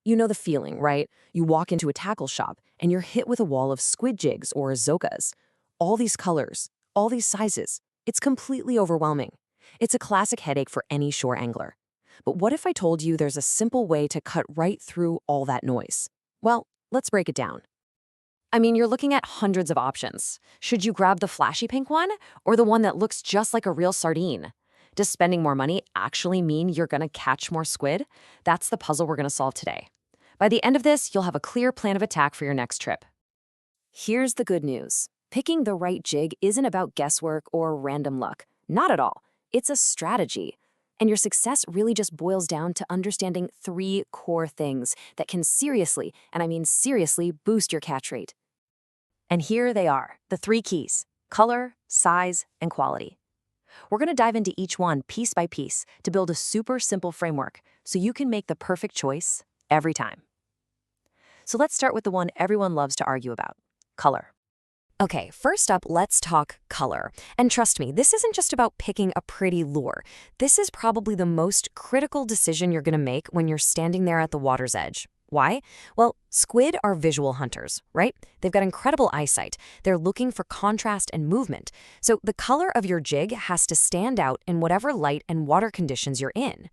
You know the feeling, right? You walk into a tackle shop and you're hit with a wall of squid jigs or zokas. All these colors, all these sizes. It's completely overwhelming. It's a classic headache for any shore angler. But what if I told you there's a simple way to cut right through all that noise? Well, let's break it down. I mean, you're looking at hundreds of options. Should you grab the flashy pink one or the one that looks just like a real sardine? Does spending more money actually mean you're gonna catch more squid? That's the puzzle we're gonna solve today. By the end of this, you'll have a clear plan of attack for your next trip. Here's the good news. Picking the right jig isn't about guesswork or random luck. Not at all. It's a strategy. And your success really just boils down to understanding 3 core things that can seriously, and I mean seriously, boost your catch rate. And here they are, the 3 keys: color, size, and quality. We're going to dive into each one piece by piece to build a super simple framework so you can make the perfect choice every time. So let's start with the one everyone loves to argue about: color. Okay, first up, let's talk color. And trust me, this isn't just about picking a pretty lure. This is probably the most critical decision you're going to make when you're standing there at the water's edge. Why? Well, squid are visual hunters, right? They've got incredible eyesight. They're looking for contrast and movement. So the color of your jig has to stand out in whatever light and water conditions you're in.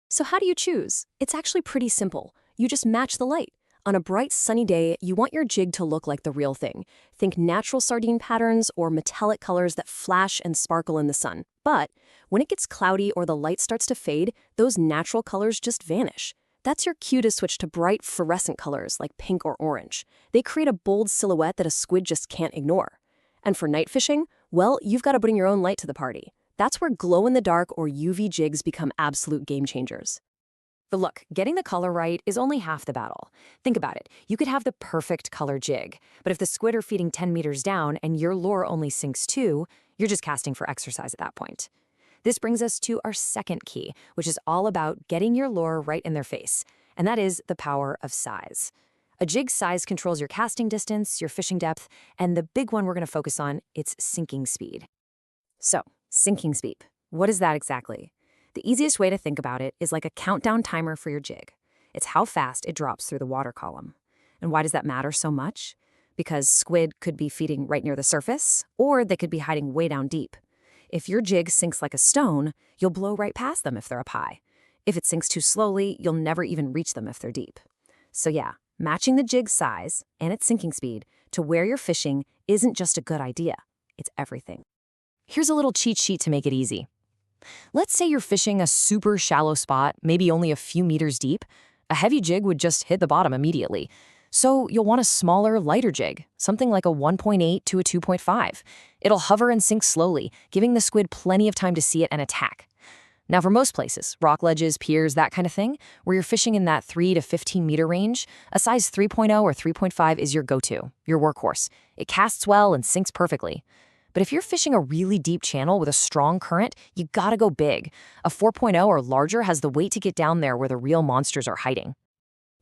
So how do you choose? It's actually pretty simple. You just match the light. On a bright, sunny day, you want your jig to look like the real thing. Think natural sardine patterns or metallic colors that flash and sparkle in the sun. But when it gets cloudy or the light starts to fade, those natural colors just vanish. That's your cue to switch to bright, fluorescent colors like pink or orange. They create a bold silhouette that a squid just can't ignore. And for night fishing, well, you've got to bring your own light to the party. That's where glow-in-the-dark or UV jigs become absolute game changers. But look, getting the color right is only half the battle. Think about it. You could have the perfect color jig, but if the squid are feeding 10 meters down and your lure only sinks 2, you're just casting for exercise at that point. This brings us to our second key, which is all about getting your lure right in their face, and that is the power of size. A jig's size controls your casting distance, your fishing depth, and the big one we're going to focus on, it's sinking speed. So, sinking speed. What is that exactly? The easiest way to think about it is like a countdown timer for your jig. It's how fast it drops through the water column. And why does that matter so much? Because squid could be feeding right near the surface, or they could be hiding way down deep. If your jig sinks like a stone, you'll blow right past them if they're up high. If it sinks too slowly, you'll never even reach them if they're deep. So yeah, matching the jig's size and its sinking speed to where you're fishing isn't just a good idea, it's everything. Here's a little cheat sheet to make it easy. Let's say you're fishing a super shallow spot, maybe only a few meters deep. A heavy jig would just hit the bottom immediately. So you'll want a smaller, lighter jig, something like a 1.8 to a 2.5. It'll hover and sink slowly, giving the squid plenty of time to see it and attack. Now for most places, rock ledges, piers, that kind of thing, where you're fishing in that 3 to 15 meter range, a size 3.0 or 3.5 is your go-to, your workhorse. It casts well and sinks perfectly. But if you're fishing a really deep channel with a strong current, you gotta go big. A 4.0 or larger has the weight to get down there where the real monsters are hiding.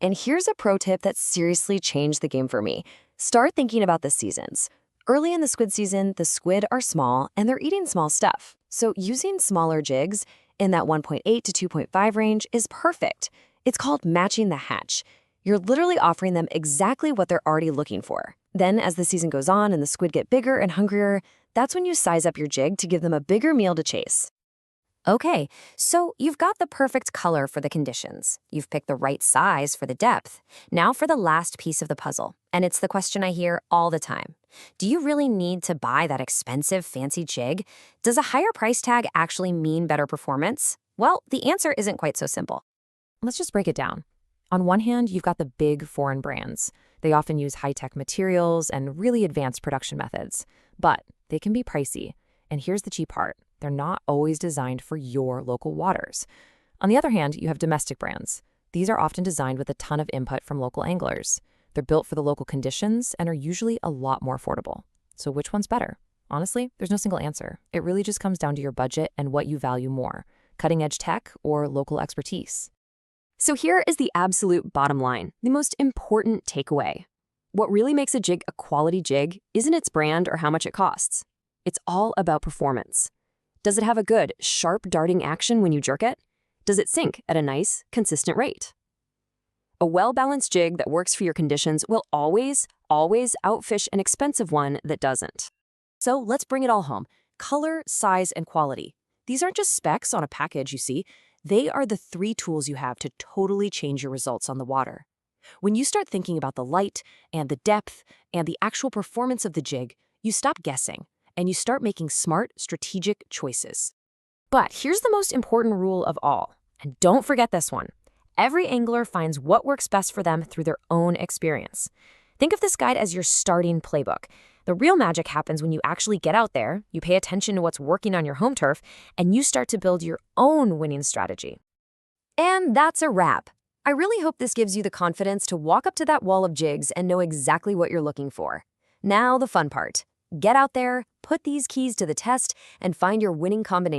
And here's a pro tip that seriously changed the game for me. Start thinking about the seasons. Early in the squid season, the squid are small and they're eating small stuff. So using smaller jigs in that 1.8 to 2.5 range is perfect. It's called matching the hatch. You're literally offering them exactly what they're already looking for. Then as the season goes on and the squid get bigger and hungrier, that's when you size up your jig to give them a bigger meal to chase. Okay, so you've got the perfect color for the conditions. You've picked the right size for the depth. Now for the last piece of the puzzle, and it's the question I hear all the time. Do you really need to buy that expensive, fancy jig? Does a higher price tag actually mean better performance? Well, the answer isn't quite so simple. Let's just break it down. On one hand, you've got the big foreign brands. They often use high-tech materials and really advanced production methods, but they can be pricey. And here's the cheap part. They're not always designed for your local waters. On the other hand, you have domestic brands. These are often designed with a ton of input from local anglers. They're built for the local conditions and are usually a lot more affordable. So which one's better? Honestly, there's no single answer. It really just comes down to your budget and what you value more, cutting-edge tech or local expertise. So here is the absolute bottom line, the most important takeaway. What really makes a jig a quality jig isn't its brand or how much it costs. It's all about performance. Does it have a good, sharp darting action when you jerk it? Does it sink at a nice, consistent rate? A well-balanced jig that works for your conditions will always outfish an expensive one that doesn't. So let's bring it all home. Color, size, and quality. These aren't just specs on a package, you see. They are the 3 tools you have to totally change your results on the water. When you start thinking about the light and the depth and the actual performance of the jig, you stop guessing and you start making smart, strategic choices. But here's the most important rule of all, and don't forget this one. Every angler finds what works best for them through their own experience. Think of this guide as your starting playbook. The real magic happens when you actually get out there, you pay attention to what's working on your home turf, and you start to build your own winning strategy. And that's a wrap. I really hope this gives you the confidence to walk up to that wall of jigs and know exactly what you're looking for. Now the fun part. Get out there, put these keys to the test, and find your winning combination.